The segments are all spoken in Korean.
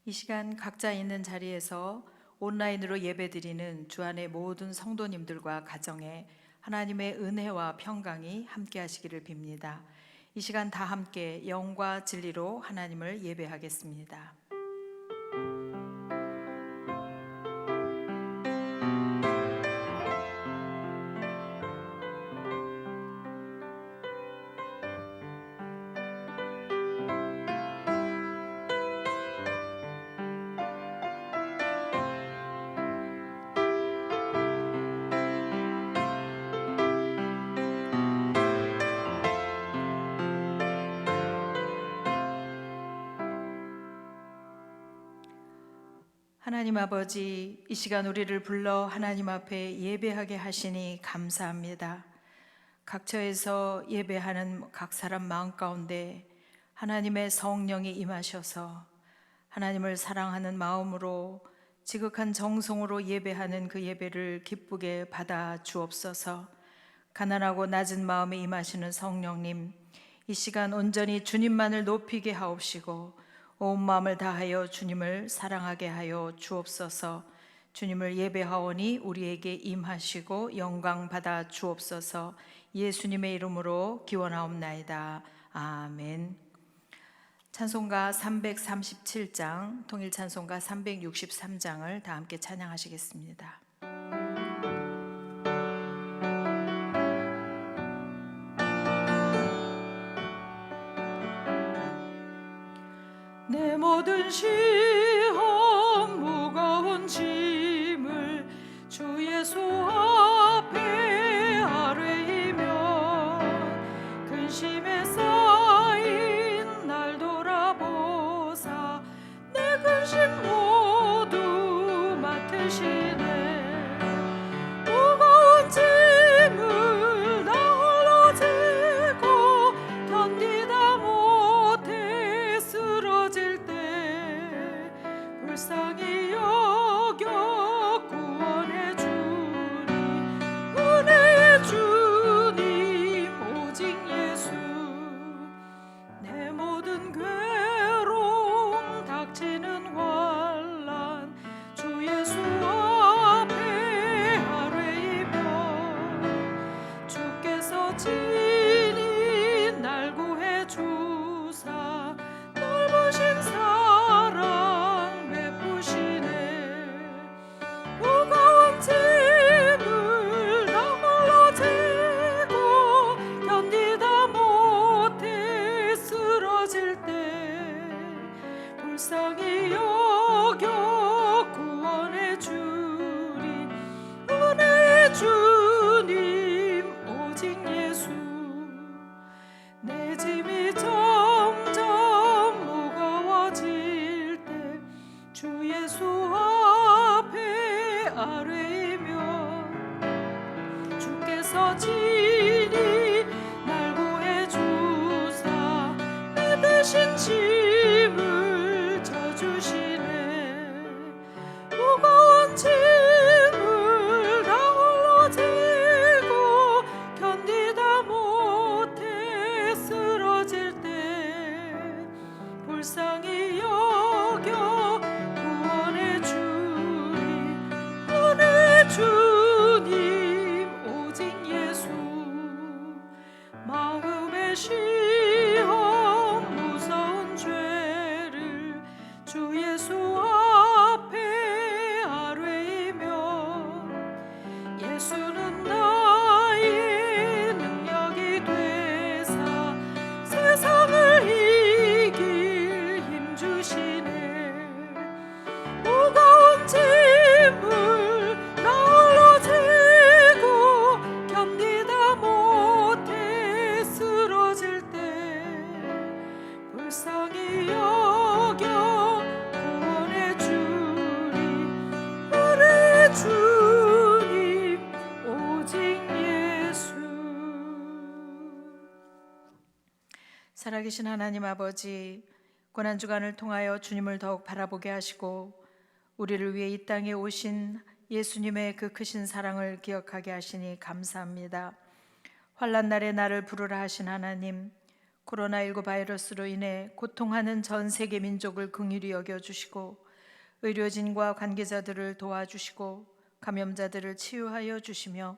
이 시간 각자 있는 자리에서 온라인으로 예배드리는 주안의 모든 성도님들과 가정에 하나님의 은혜와 평강이 함께 하시기를 빕니다. 이 시간 다 함께 영과 진리로 하나님을 예배하겠습니다. 하나님 아버지, 이 시간 우리를 불러 하나님 앞에 예배하게 하시니 감사합니다. 각처에서 예배하는 각 사람 마음 가운데 하나님의 성령이 임하셔서 하나님을 사랑하는 마음으로 지극한 정성으로 예배하는 그 예배를 기쁘게 받아 주옵소서. 가난하고 낮은 마음에 임하시는 성령님, 이 시간 온전히 주님만을 높이게 하옵시고 온 마음을 다하여 주님을 사랑하게 하여 주옵소서. 주님을 예배하오니 우리에게 임하시고 영광 받아 주옵소서. 예수님의 이름으로 기원하옵나이다. 아멘. 찬송가 337장, 통일 찬송가 363장을 다 함께 찬양하시겠습니다. 내 모든 시험 무거운 짐을 주 예수 앞에 아뢰이며 근심에 쌓인 날 돌아보사 내 근심 모두 맡으시네. 무거운 짐을 나 홀로 지고 견디다 못해 쓰러질 때 불쌍히 여겨 구원해 주니 은혜의 주님 오직 예수. 내 모든 괴로움 닥치는 환난 주 예수 앞에 아뢰이며 주께서 친히 날 구해 주사 넓으신 사랑 베푸시네. 무거운 짐을 나 홀로 지고 견디다 못해 쓰러질 때 불쌍히 여겨 구원해 주리 은혜의 주님 오직 예수. 내 짐이 점점 무거워질 때 주 예수 앞에 아뢰이며 주께서 친히 날 구해 주사 내 대신 짐을 져주시네. 무거운 짐을 나 홀로 지고 견디다 못해 쓰러질 때 불쌍히 여겨 구원해 주리 은혜의 주님 오직 예수. 마음의 시험 무서운 죄를 주 예수 앞에 아뢰이며 예수는 나의 능력이 되사 세상을 이길 힘 주시네. 무거운 짐을 나 홀로 지고 견디다 못해 쓰러질 때 불쌍히 여겨 구원해 주리 은혜의 주님 오직 예수. 살아계신 하나님 아버지, 고난주간을 통하여 주님을 더욱 바라보게 하시고 우리를 위해 이 땅에 오신 예수님의 그 크신 사랑을 기억하게 하시니 감사합니다. 환난 날에 나를 부르라 하신 하나님, 코로나19 바이러스로 인해 고통하는 전 세계 민족을 긍휼히 여겨주시고 의료진과 관계자들을 도와주시고 감염자들을 치유하여 주시며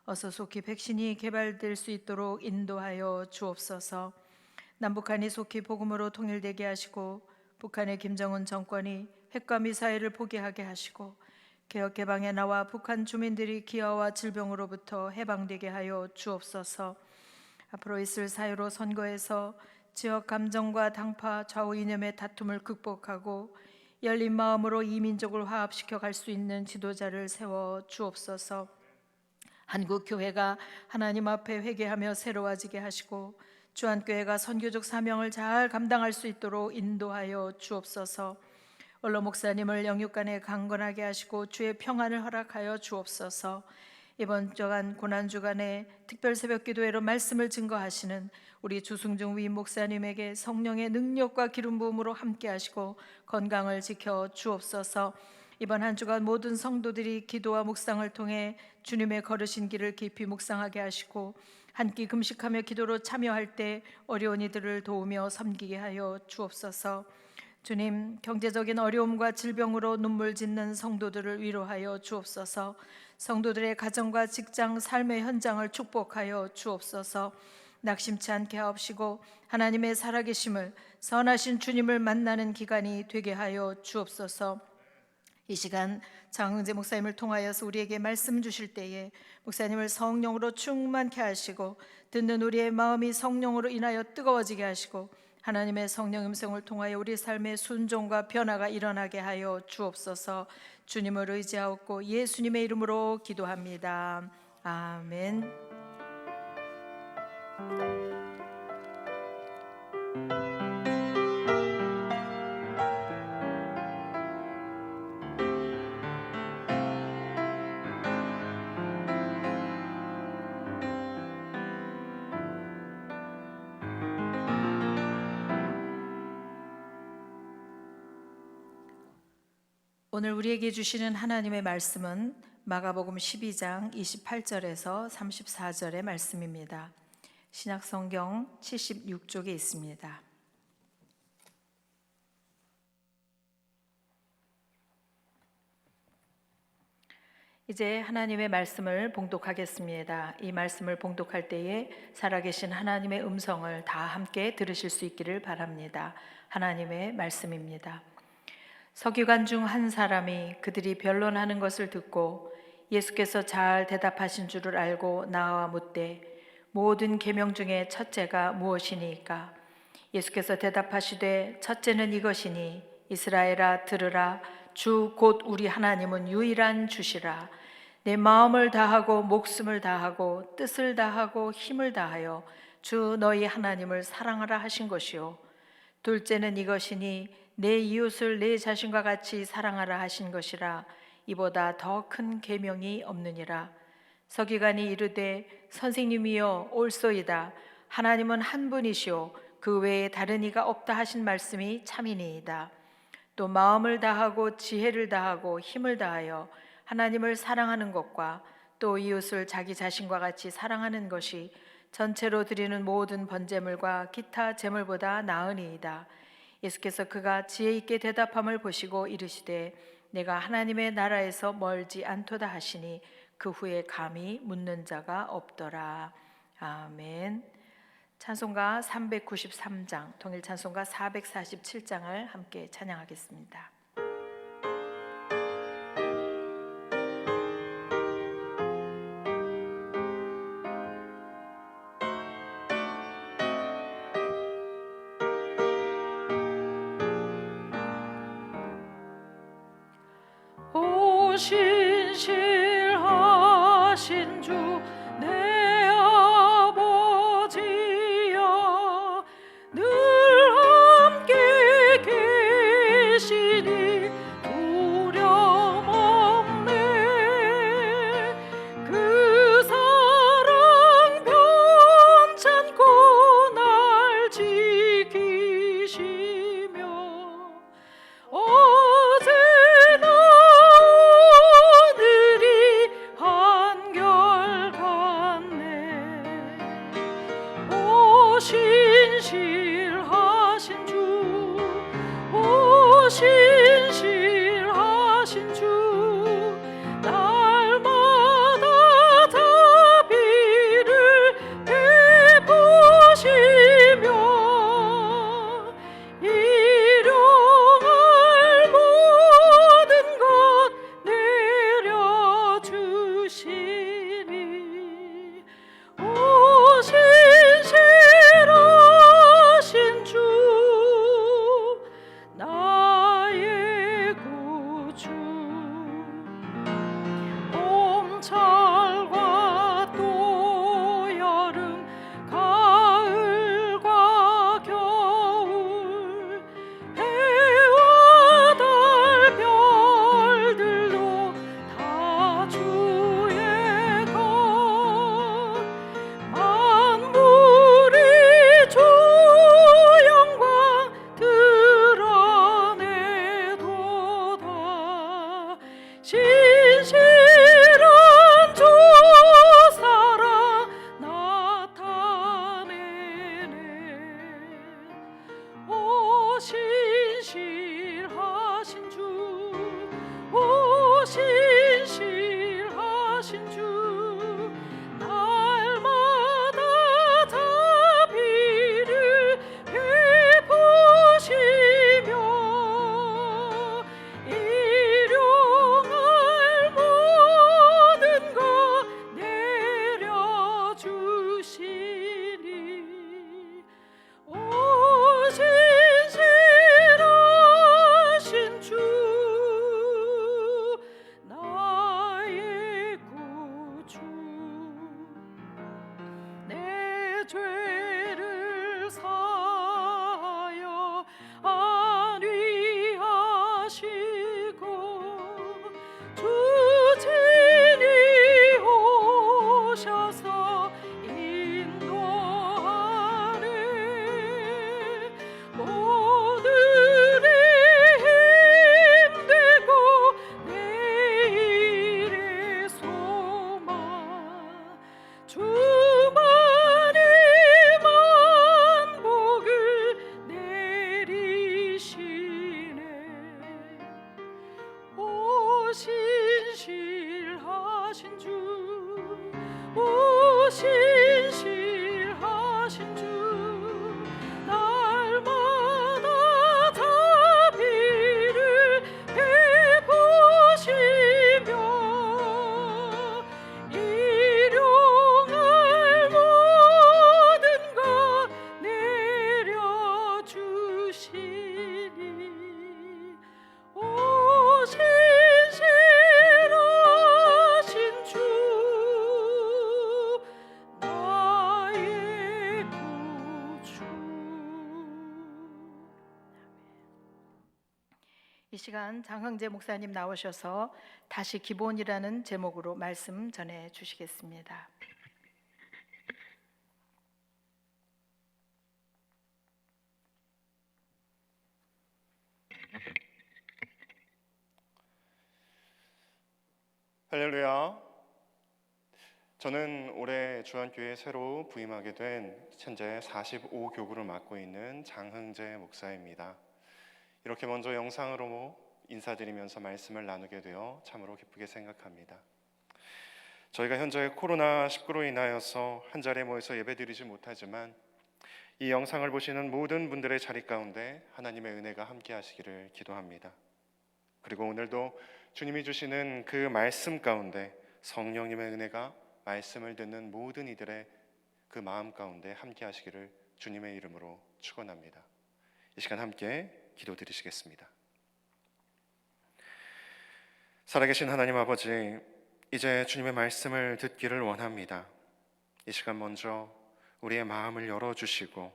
어서 속히 백신이 개발될 수 있도록 인도하여 주옵소서. 남북한이 속히 복음으로 통일되게 하시고 북한의 김정은 정권이 핵과 미사일을 포기하게 하시고 개혁 개방에 나와 북한 주민들이 기아와 질병으로부터 해방되게 하여 주옵소서. 앞으로 있을 사유로 선거에서 지역 감정과 당파 좌우 이념의 다툼을 극복하고 열린 마음으로 이 민족을 화합시켜 갈 수 있는 지도자를 세워 주옵소서. 한국 교회가 하나님 앞에 회개하며 새로워지게 하시고 주한교회가 선교적 사명을 잘 감당할 수 있도록 인도하여 주옵소서. 원로 목사님을 영육간에 강건하게 하시고 주의 평안을 허락하여 주옵소서. 이번 주간 고난주간에 특별 새벽기도회로 말씀을 증거하시는 우리 주승중 위임 목사님에게 성령의 능력과 기름 부음으로 함께 하시고 건강을 지켜 주옵소서. 이번 한 주간 모든 성도들이 기도와 묵상을 통해 주님의 걸으신 길을 깊이 묵상하게 하시고 한 끼 금식하며 기도로 참여할 때 어려운 이들을 도우며 섬기게 하여 주옵소서. 주님, 경제적인 어려움과 질병으로 눈물 짓는 성도들을 위로하여 주옵소서. 성도들의 가정과 직장, 삶의 현장을 축복하여 주옵소서. 낙심치 않게 하옵시고 하나님의 살아계심을, 선하신 주님을 만나는 기간이 되게 하여 주옵소서. 이 시간 장흥재 목사님을 통하여서 우리에게 말씀 주실 때에 목사님을 성령으로 충만케 하시고 듣는 우리의 마음이 성령으로 인하여 뜨거워지게 하시고 하나님의 성령 음성을 통하여 우리 삶의 순종과 변화가 일어나게 하여 주옵소서. 주님을 의지하옵고 예수님의 이름으로 기도합니다. 아멘. 오늘 우리에게 주시는 하나님의 말씀은 마가복음 12장 28절에서 34절의 말씀입니다. 신약성경 76쪽에 있습니다. 이제 하나님의 말씀을 봉독하겠습니다. 이 말씀을 봉독할 때에 살아계신 하나님의 음성을 다 함께 들으실 수 있기를 바랍니다. 하나님의 말씀입니다. 서기관 중 한 사람이 그들이 변론하는 것을 듣고 예수께서 잘 대답하신 줄을 알고 나와 묻되 모든 계명 중에 첫째가 무엇이니까? 예수께서 대답하시되 첫째는 이것이니 이스라엘아 들으라 주 곧 우리 하나님은 유일한 주시라. 내 마음을 다하고 목숨을 다하고 뜻을 다하고 힘을 다하여 주 너희 하나님을 사랑하라 하신 것이요. 둘째는 이것이니 내 이웃을 내 자신과 같이 사랑하라 하신 것이라. 이보다 더 큰 계명이 없느니라. 서기관이 이르되 선생님이여 옳소이다. 하나님은 한 분이시오 그 외에 다른 이가 없다 하신 말씀이 참이니이다. 또 마음을 다하고 지혜를 다하고 힘을 다하여 하나님을 사랑하는 것과 또 이웃을 자기 자신과 같이 사랑하는 것이 전체로 드리는 모든 번제물과 기타 제물보다 나으니이다. 예수께서 그가 지혜 있게 대답함을 보시고 이르시되 내가 하나님의 나라에서 멀지 않도다 하시니 그 후에 감히 묻는 자가 없더라. 아멘. 찬송가 393장, 통일 찬송가 447장을 함께 찬양하겠습니다. 신실하신 주 내 아버지여 늘 함께 계시니 두려움 없네. 그 사랑 변찮고 날 지키시며 어제나 오늘이나 신실하신 주, 오 신실하신 주, 날마다 자비를 베푸시며 일용할 모든 것 내려주시니 오 신실하신 주, 나의 구주, 내 죄를 사하여 안위하시고 주 친히 오셔서 인도하네. 모두의 힘되고 내일의 소망, 주만이 만복을 내리시네. 오 신실하신 주, 오 신실하신 주, 날마다 자비를 베푸시며 일용할 모든 것 내려주시니 오 신실하신 주, 나의 구주. 이 시간 장흥재 목사님 나오셔서 다시 기본이라는 제목으로 말씀 전해 주시겠습니다. 할렐루야. 저는 올해 주안교회에 새로 부임하게 된 현재 45교구를 맡고 있는 장흥재 목사입니다. 이렇게 먼저 영상으로 인사드리면서 말씀을 나누게 되어 참으로 기쁘게 생각합니다. 저희가 현재 코로나19로 인하여서 한자리에 모여서 예배드리지 못하지만 이 영상을 보시는 모든 분들의 자리 가운데 하나님의 은혜가 함께 하시기를 기도합니다. 그리고 오늘도 주님이 주시는 그 말씀 가운데 성령님의 은혜가 말씀을 듣는 모든 이들의 그 마음 가운데 함께 하시기를 주님의 이름으로 축원합니다. 이 시간 함께 기도드리시겠습니다. 살아계신 하나님 아버지, 이제 주님의 말씀을 듣기를 원합니다. 이 시간 먼저 우리의 마음을 열어주시고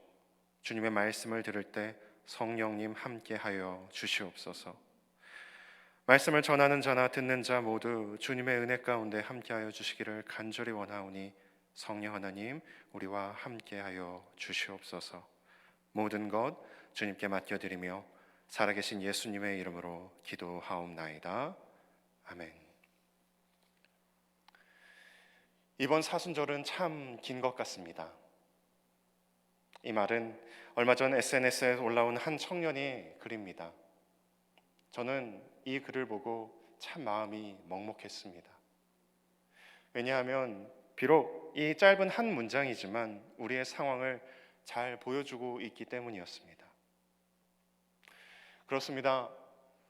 주님의 말씀을 들을 때 성령님 함께하여 주시옵소서. 말씀을 전하는 자나 듣는 자 모두 주님의 은혜 가운데 함께하여 주시기를 간절히 원하오니 성령 하나님 우리와 함께하여 주시옵소서. 모든 것 주님께 맡겨드리며 살아계신 예수님의 이름으로 기도하옵나이다. 아멘. 이번 사순절은 참 긴 것 같습니다. 이 말은 얼마 전 SNS에 올라온 한 청년이 글입니다. 저는 이 글을 보고 참 마음이 먹먹했습니다. 왜냐하면 비록 이 짧은 한 문장이지만 우리의 상황을 잘 보여주고 있기 때문이었습니다. 그렇습니다.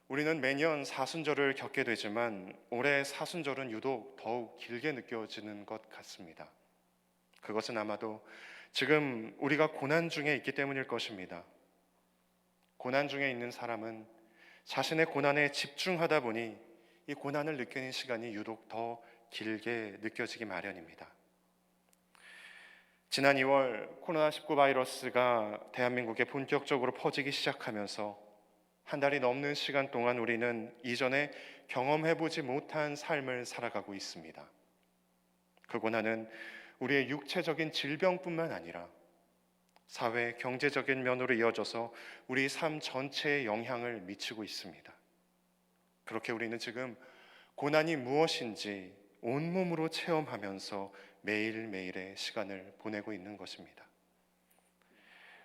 우리는 매년 사순절을 겪게 되지만 올해 사순절은 유독 더욱 길게 느껴지는 것 같습니다. 그것은 아마도 지금 우리가 고난 중에 있기 때문일 것입니다. 고난 중에 있는 사람은 자신의 고난에 집중하다 보니 이 고난을 느끼는 시간이 유독 더 길게 느껴지기 마련입니다. 지난 2월 코로나19 바이러스가 대한민국에 본격적으로 퍼지기 시작하면서 한 달이 넘는 시간 동안 우리는 이전에 경험해보지 못한 삶을 살아가고 있습니다. 그 고난은 우리의 육체적인 질병뿐만 아니라 사회, 경제적인 면으로 이어져서 우리 삶 전체에 영향을 미치고 있습니다. 그렇게 우리는 지금 고난이 무엇인지 온몸으로 체험하면서 매일매일의 시간을 보내고 있는 것입니다.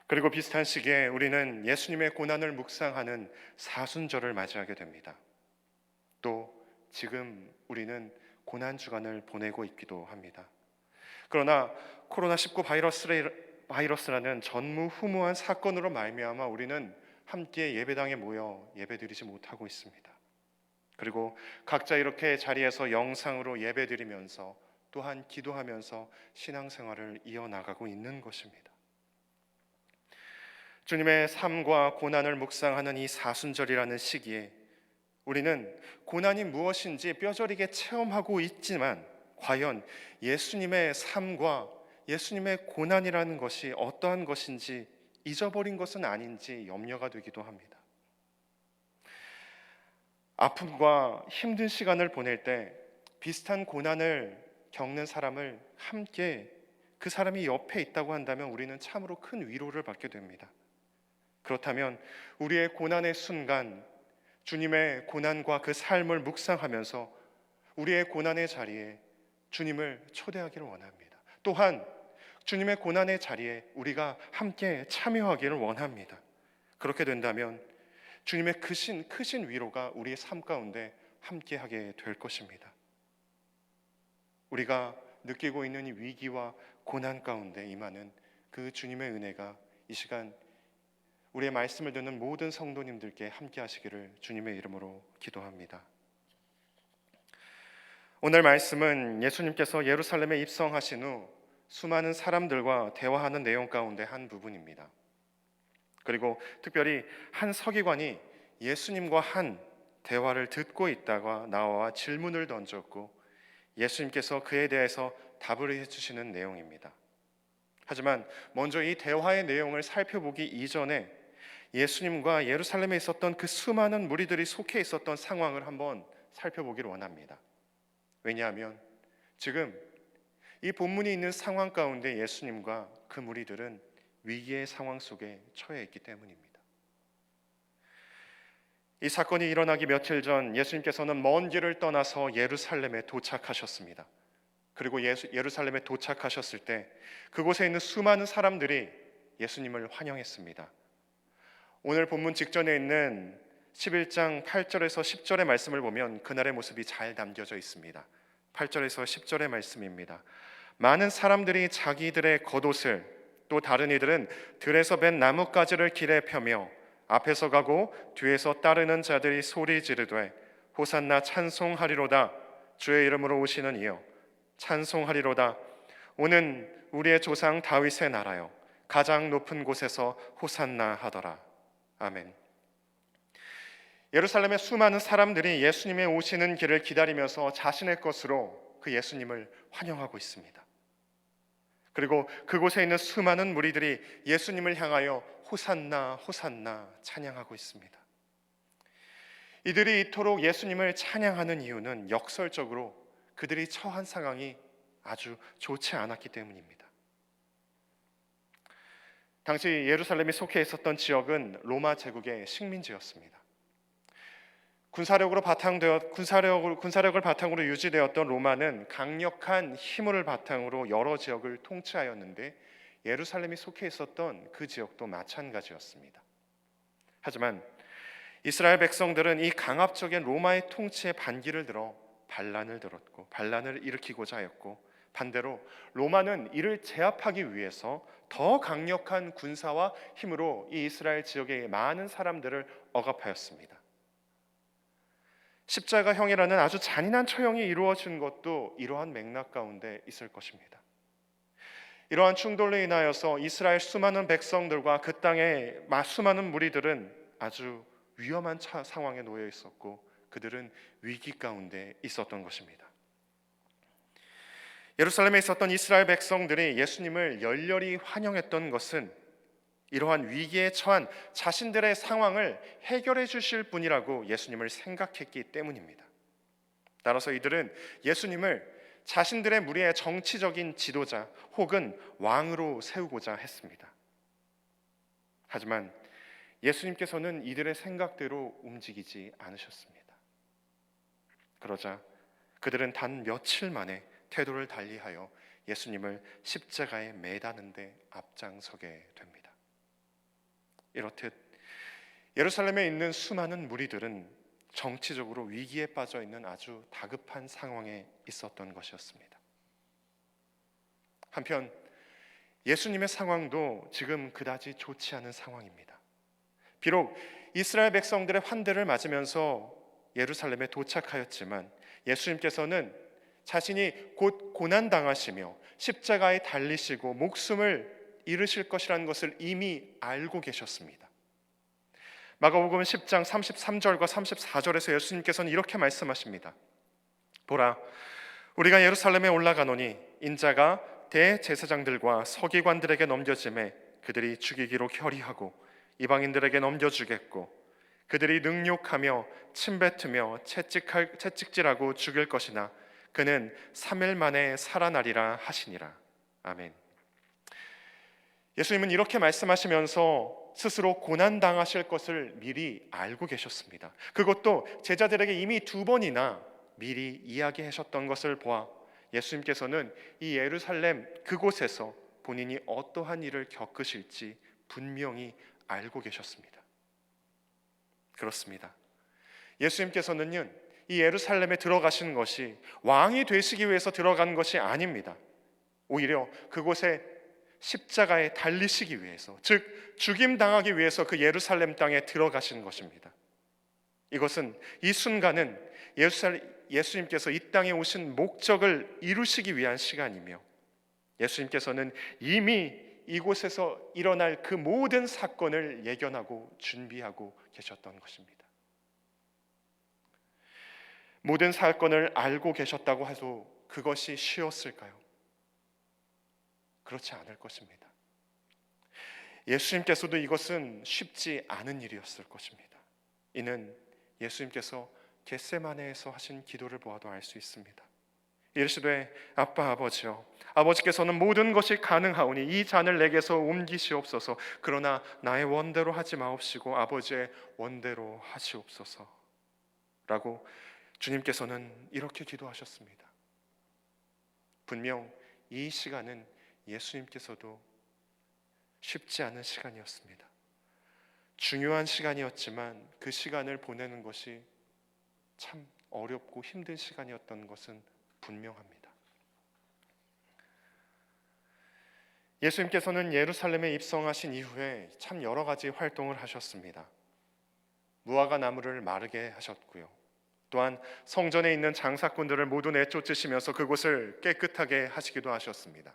그리고 비슷한 시기에 우리는 예수님의 고난을 묵상하는 사순절을 맞이하게 됩니다. 또 지금 우리는 고난 주간을 보내고 있기도 합니다. 그러나 코로나19 바이러스라는 전무후무한 사건으로 말미암아 우리는 함께 예배당에 모여 예배드리지 못하고 있습니다. 그리고 각자 이렇게 자리에서 영상으로 예배드리면서 또한 기도하면서 신앙생활을 이어나가고 있는 것입니다. 주님의 삶과 고난을 묵상하는 이 사순절이라는 시기에 우리는 고난이 무엇인지 뼈저리게 체험하고 있지만 과연 예수님의 삶과 예수님의 고난이라는 것이 어떠한 것인지 잊어버린 것은 아닌지 염려가 되기도 합니다. 아픔과 힘든 시간을 보낼 때 비슷한 고난을 겪는 사람을 함께 그 사람이 옆에 있다고 한다면 우리는 참으로 큰 위로를 받게 됩니다. 그렇다면 우리의 고난의 순간 주님의 고난과 그 삶을 묵상하면서 우리의 고난의 자리에 주님을 초대하기를 원합니다. 또한 주님의 고난의 자리에 우리가 함께 참여하기를 원합니다. 그렇게 된다면 주님의 크신 위로가 우리의 삶 가운데 함께하게 될 것입니다. 우리가 느끼고 있는 이 위기와 고난 가운데 임하는 그 주님의 은혜가 이 시간 우리의 말씀을 듣는 모든 성도님들께 함께 하시기를 주님의 이름으로 기도합니다. 오늘 말씀은 예수님께서 예루살렘에 입성하신 후 수많은 사람들과 대화하는 내용 가운데 한 부분입니다. 그리고 특별히 한 서기관이 예수님과 한 대화를 듣고 있다가 나와 질문을 던졌고 예수님께서 그에 대해서 답을 해주시는 내용입니다. 하지만 먼저 이 대화의 내용을 살펴보기 이전에 예수님과 예루살렘에 있었던 그 수많은 무리들이 속해 있었던 상황을 한번 살펴보기를 원합니다. 왜냐하면 지금 이 본문이 있는 상황 가운데 예수님과 그 무리들은 위기의 상황 속에 처해 있기 때문입니다. 이 사건이 일어나기 며칠 전 예수님께서는 먼 길을 떠나서 예루살렘에 도착하셨습니다. 그리고 예루살렘에 도착하셨을 때 그곳에 있는 수많은 사람들이 예수님을 환영했습니다. 오늘 본문 직전에 있는 11장 8절에서 10절의 말씀을 보면 그날의 모습이 잘 담겨져 있습니다. 8절에서 10절의 말씀입니다. 많은 사람들이 자기들의 겉옷을 또 다른 이들은 들에서 벤 나뭇가지를 길에 펴며 앞에서 가고 뒤에서 따르는 자들이 소리 지르되 호산나 찬송하리로다 주의 이름으로 오시는 이여 찬송하리로다 오는 우리의 조상 다윗의 나라여 가장 높은 곳에서 호산나 하더라. 아멘. 예루살렘의 수많은 사람들이 예수님의 오시는 길을 기다리면서 자신의 것으로 그 예수님을 환영하고 있습니다. 그리고 그곳에 있는 수많은 무리들이 예수님을 향하여 호산나 호산나 찬양하고 있습니다. 이들이 이토록 예수님을 찬양하는 이유는 역설적으로 그들이 처한 상황이 아주 좋지 않았기 때문입니다. 당시 예루살렘이 속해 있었던 지역은 로마 제국의 식민지였습니다. 군사력을 바탕으로 유지되었던 로마는 강력한 힘을 바탕으로 여러 지역을 통치하였는데 예루살렘이 속해 있었던 그 지역도 마찬가지였습니다. 하지만 이스라엘 백성들은 이 강압적인 로마의 통치에 반기를 들어 반란을 들었고 반란을 일으키고자 하였고 반대로 로마는 이를 제압하기 위해서 더 강력한 군사와 힘으로 이 이스라엘 지역의 많은 사람들을 억압하였습니다. 십자가형이라는 아주 잔인한 처형이 이루어진 것도 이러한 맥락 가운데 있을 것입니다. 이러한 충돌로 인하여서 이스라엘 수많은 백성들과 그 땅의 수많은 무리들은 아주 위험한 상황에 놓여 있었고 그들은 위기 가운데 있었던 것입니다. 예루살렘에 있었던 이스라엘 백성들이 예수님을 열렬히 환영했던 것은 이러한 위기에 처한 자신들의 상황을 해결해 주실 분이라고 예수님을 생각했기 때문입니다. 따라서 이들은 예수님을 자신들의 무리의 정치적인 지도자 혹은 왕으로 세우고자 했습니다. 하지만 예수님께서는 이들의 생각대로 움직이지 않으셨습니다. 그러자 그들은 단 며칠 만에 태도를 달리하여 예수님을 십자가에 매다는 데 앞장서게 됩니다. 이렇듯 예루살렘에 있는 수많은 무리들은 정치적으로 위기에 빠져 있는 아주 다급한 상황에 있었던 것이었습니다. 한편 예수님의 상황도 지금 그다지 좋지 않은 상황입니다. 비록 이스라엘 백성들의 환대를 맞으면서 예루살렘에 도착하였지만 예수님께서는 자신이 곧 고난당하시며 십자가에 달리시고 목숨을 잃으실 것이라는 것을 이미 알고 계셨습니다. 마가복음 10장 33절과 34절에서 예수님께서는 이렇게 말씀하십니다. 보라, 우리가 예루살렘에 올라가노니 인자가 대제사장들과 서기관들에게 넘겨짐에 그들이 죽이기로 결의하고 이방인들에게 넘겨주겠고 그들이 능욕하며 침뱉으며 채찍질하고 죽일 것이나 그는 3일 만에 살아나리라 하시니라. 아멘. 예수님은 이렇게 말씀하시면서 스스로 고난당하실 것을 미리 알고 계셨습니다. 그것도 제자들에게 이미 2번이나 미리 이야기하셨던 것을 보아 예수님께서는 이 예루살렘 그곳에서 본인이 어떠한 일을 겪으실지 분명히 알고 계셨습니다. 그렇습니다. 예수님께서는요, 이 예루살렘에 들어가신 것이 왕이 되시기 위해서 들어간 것이 아닙니다. 오히려 그곳에 십자가에 달리시기 위해서, 즉 죽임당하기 위해서 그 예루살렘 땅에 들어가신 것입니다. 이것은 이 순간은 예수님께서 이 땅에 오신 목적을 이루시기 위한 시간이며 예수님께서는 이미 이곳에서 일어날 그 모든 사건을 예견하고 준비하고 계셨던 것입니다. 모든 사건을 알고 계셨다고 해도 그것이 쉬웠을까요? 그렇지 않을 것입니다. 예수님께서도 이것은 쉽지 않은 일이었을 것입니다. 이는 예수님께서 겟세마네에서 하신 기도를 보아도 알 수 있습니다. 이르시되 아빠 아버지여, 아버지께서는 모든 것이 가능하오니 이 잔을 내게서 옮기시옵소서. 그러나 나의 원대로 하지 마옵시고 아버지의 원대로 하시옵소서 라고 주님께서는 이렇게 기도하셨습니다. 분명 이 시간은 예수님께서도 쉽지 않은 시간이었습니다. 중요한 시간이었지만 그 시간을 보내는 것이 참 어렵고 힘든 시간이었던 것은 분명합니다. 예수님께서는 예루살렘에 입성하신 이후에 참 여러 가지 활동을 하셨습니다. 무화과 나무를 마르게 하셨고요. 또한 성전에 있는 장사꾼들을 모두 내쫓으시면서 그곳을 깨끗하게 하시기도 하셨습니다.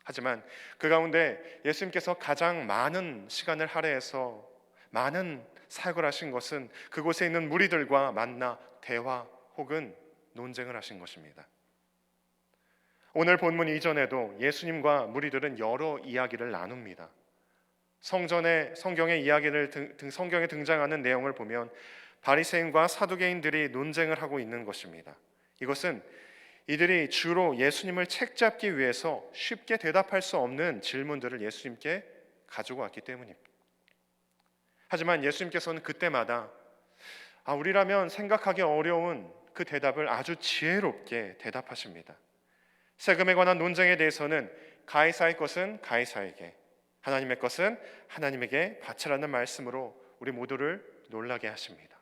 하지만 그 가운데 예수님께서 가장 많은 시간을 할애해서 많은 사역을 하신 것은 그곳에 있는 무리들과 만나 대화 혹은 논쟁을 하신 것입니다. 오늘 본문 이전에도 예수님과 무리들은 여러 이야기를 나눕니다. 성경의 이야기를 성경에 등장하는 내용을 보면 바리새인과 사두개인들이 논쟁을 하고 있는 것입니다. 이것은 이들이 주로 예수님을 책잡기 위해서 쉽게 대답할 수 없는 질문들을 예수님께 가지고 왔기 때문입니다. 하지만 예수님께서는 그때마다 우리라면 생각하기 어려운 그 대답을 아주 지혜롭게 대답하십니다. 세금에 관한 논쟁에 대해서는 가이사의 것은 가이사에게, 하나님의 것은 하나님에게 바치라는 말씀으로 우리 모두를 놀라게 하십니다.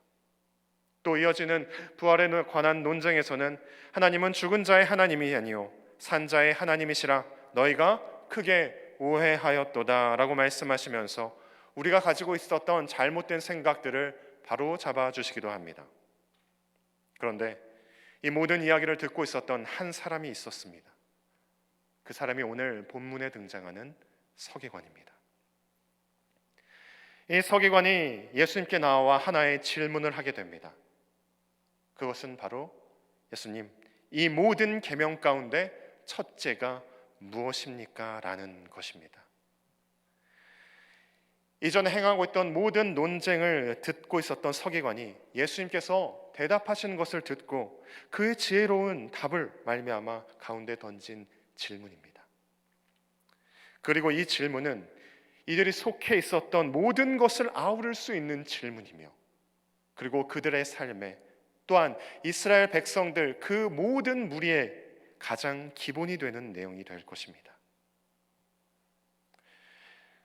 또 이어지는 부활에 관한 논쟁에서는 하나님은 죽은 자의 하나님이 아니요 산 자의 하나님이시라 너희가 크게 오해하였도다 라고 말씀하시면서 우리가 가지고 있었던 잘못된 생각들을 바로 잡아주시기도 합니다. 그런데 이 모든 이야기를 듣고 있었던 한 사람이 있었습니다. 그 사람이 오늘 본문에 등장하는 서기관입니다. 이 서기관이 예수님께 나와 하나의 질문을 하게 됩니다. 그것은 바로 예수님, 이 모든 계명 가운데 첫째가 무엇입니까? 라는 것입니다. 이전에 행하고 있던 모든 논쟁을 듣고 있었던 서기관이 예수님께서 대답하신 것을 듣고 그의 지혜로운 답을 말미암아 가운데 던진 질문입니다. 그리고 이 질문은 이들이 속해 있었던 모든 것을 아우를 수 있는 질문이며 그리고 그들의 삶에 또한 이스라엘 백성들 그 모든 무리의 가장 기본이 되는 내용이 될 것입니다.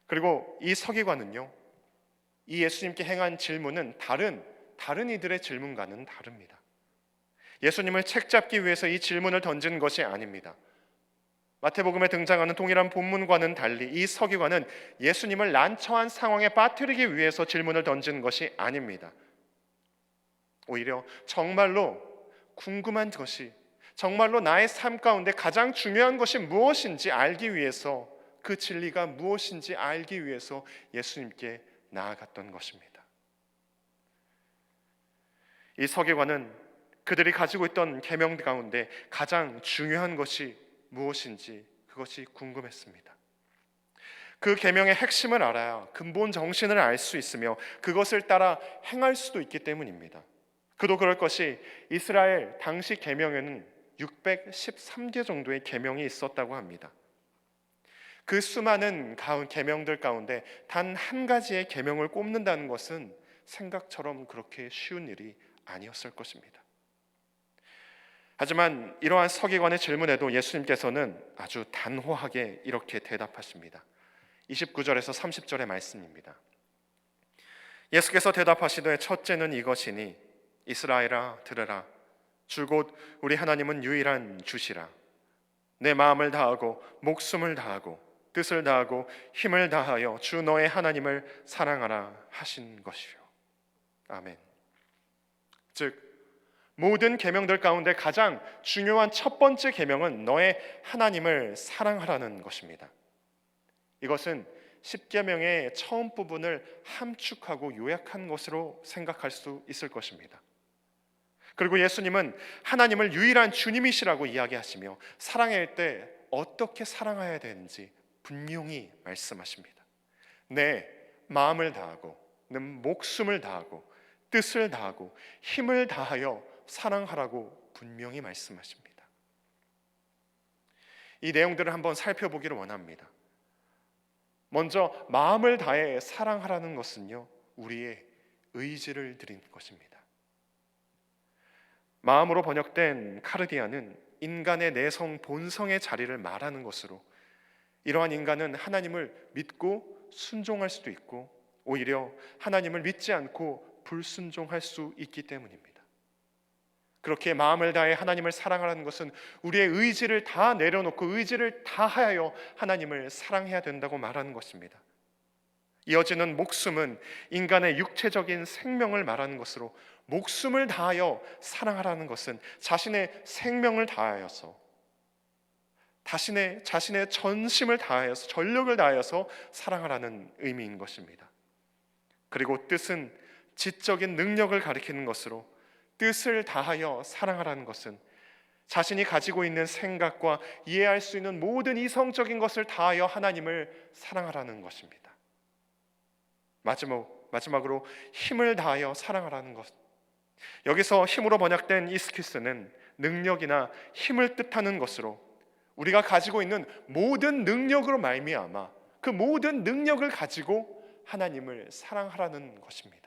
그리고 이 서기관은요, 이 예수님께 행한 질문은 다른 이들의 질문과는 다릅니다. 예수님을 책잡기 위해서 이 질문을 던진 것이 아닙니다. 마태복음에 등장하는 동일한 본문과는 달리 이 서기관은 예수님을 난처한 상황에 빠뜨리기 위해서 질문을 던진 것이 아닙니다. 오히려 정말로 궁금한 것이, 정말로 나의 삶 가운데 가장 중요한 것이 무엇인지 알기 위해서, 그 진리가 무엇인지 알기 위해서 예수님께 나아갔던 것입니다. 이 서기관은 그들이 가지고 있던 계명 가운데 가장 중요한 것이 무엇인지 그것이 궁금했습니다. 그 계명의 핵심을 알아야 근본 정신을 알 수 있으며 그것을 따라 행할 수도 있기 때문입니다. 그도 그럴 것이 이스라엘 당시 계명에는 613개 정도의 계명이 있었다고 합니다. 그 수많은 계명들 가운데 단 한 가지의 계명을 꼽는다는 것은 생각처럼 그렇게 쉬운 일이 아니었을 것입니다. 하지만 이러한 서기관의 질문에도 예수님께서는 아주 단호하게 이렇게 대답하십니다. 29절에서 30절의 말씀입니다. 예수께서 대답하시되 첫째는 이것이니 이스라엘아 들으라. 주 곧 우리 하나님은 유일한 주시라. 내 마음을 다하고 목숨을 다하고 뜻을 다하고 힘을 다하여 주 너의 하나님을 사랑하라 하신 것이요. 아멘. 즉 모든 계명들 가운데 가장 중요한 첫 번째 계명은 너의 하나님을 사랑하라는 것입니다. 이것은 10계명의 처음 부분을 함축하고 요약한 것으로 생각할 수 있을 것입니다. 그리고 예수님은 하나님을 유일한 주님이시라고 이야기하시며 사랑할 때 어떻게 사랑해야 되는지 분명히 말씀하십니다. 내 마음을 다하고 내 목숨을 다하고 뜻을 다하고 힘을 다하여 사랑하라고 분명히 말씀하십니다. 이 내용들을 한번 살펴보기를 원합니다. 먼저 마음을 다해 사랑하라는 것은요, 우리의 의지를 드리는 것입니다. 마음으로 번역된 카르디아는 인간의 내성 본성의 자리를 말하는 것으로, 이러한 인간은 하나님을 믿고 순종할 수도 있고 오히려 하나님을 믿지 않고 불순종할 수 있기 때문입니다. 그렇게 마음을 다해 하나님을 사랑하라는 것은 우리의 의지를 다 내려놓고 의지를 다하여 하나님을 사랑해야 된다고 말하는 것입니다. 이어지는 목숨은 인간의 육체적인 생명을 말하는 것으로, 목숨을 다하여 사랑하라는 것은 자신의 생명을 다하여서, 자신의 전심을 다하여서, 전력을 다하여서 사랑하라는 의미인 것입니다. 그리고 뜻은 지적인 능력을 가리키는 것으로, 뜻을 다하여 사랑하라는 것은 자신이 가지고 있는 생각과 이해할 수 있는 모든 이성적인 것을 다하여 하나님을 사랑하라는 것입니다. 마지막으로 힘을 다하여 사랑하라는 것. 여기서 힘으로 번역된 이스키스는 능력이나 힘을 뜻하는 것으로, 우리가 가지고 있는 모든 능력으로 말미암아 그 모든 능력을 가지고 하나님을 사랑하라는 것입니다.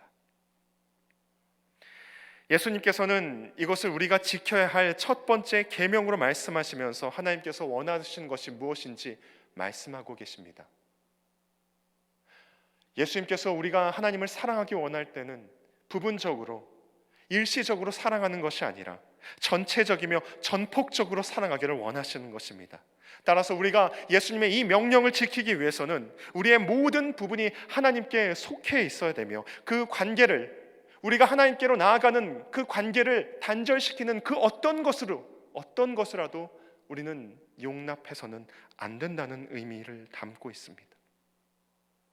예수님께서는 이것을 우리가 지켜야 할 첫 번째 계명으로 말씀하시면서 하나님께서 원하시는 것이 무엇인지 말씀하고 계십니다. 예수님께서 우리가 하나님을 사랑하기 원할 때는 부분적으로, 일시적으로 사랑하는 것이 아니라 전체적이며 전폭적으로 사랑하기를 원하시는 것입니다. 따라서 우리가 예수님의 이 명령을 지키기 위해서는 우리의 모든 부분이 하나님께 속해 있어야 되며, 그 관계를, 우리가 하나님께로 나아가는 그 관계를 단절시키는 그 어떤 것이라도 우리는 용납해서는 안 된다는 의미를 담고 있습니다.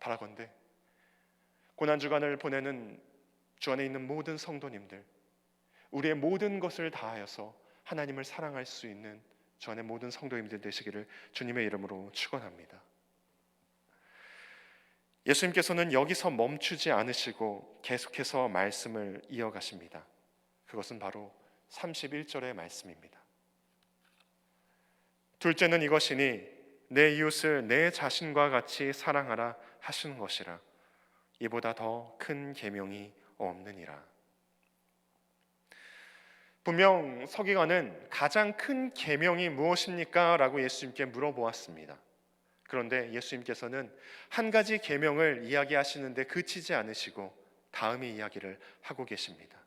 바라건대 고난주간을 보내는 주 안에 있는 모든 성도님들, 우리의 모든 것을 다하여서 하나님을 사랑할 수 있는 주 안의 모든 성도님들 되시기를 주님의 이름으로 축원합니다. 예수님께서는 여기서 멈추지 않으시고 계속해서 말씀을 이어가십니다. 그것은 바로 31절의 말씀입니다. 둘째는 이것이니 내 이웃을 내 자신과 같이 사랑하라 하시는 것이라. 이보다 더 큰 계명이 없느니라. 분명 서기관은 가장 큰 계명이 무엇입니까? 라고 예수님께 물어보았습니다. 그런데 예수님께서는 한 가지 계명을 이야기하시는데 그치지 않으시고 다음의 이야기를 하고 계십니다.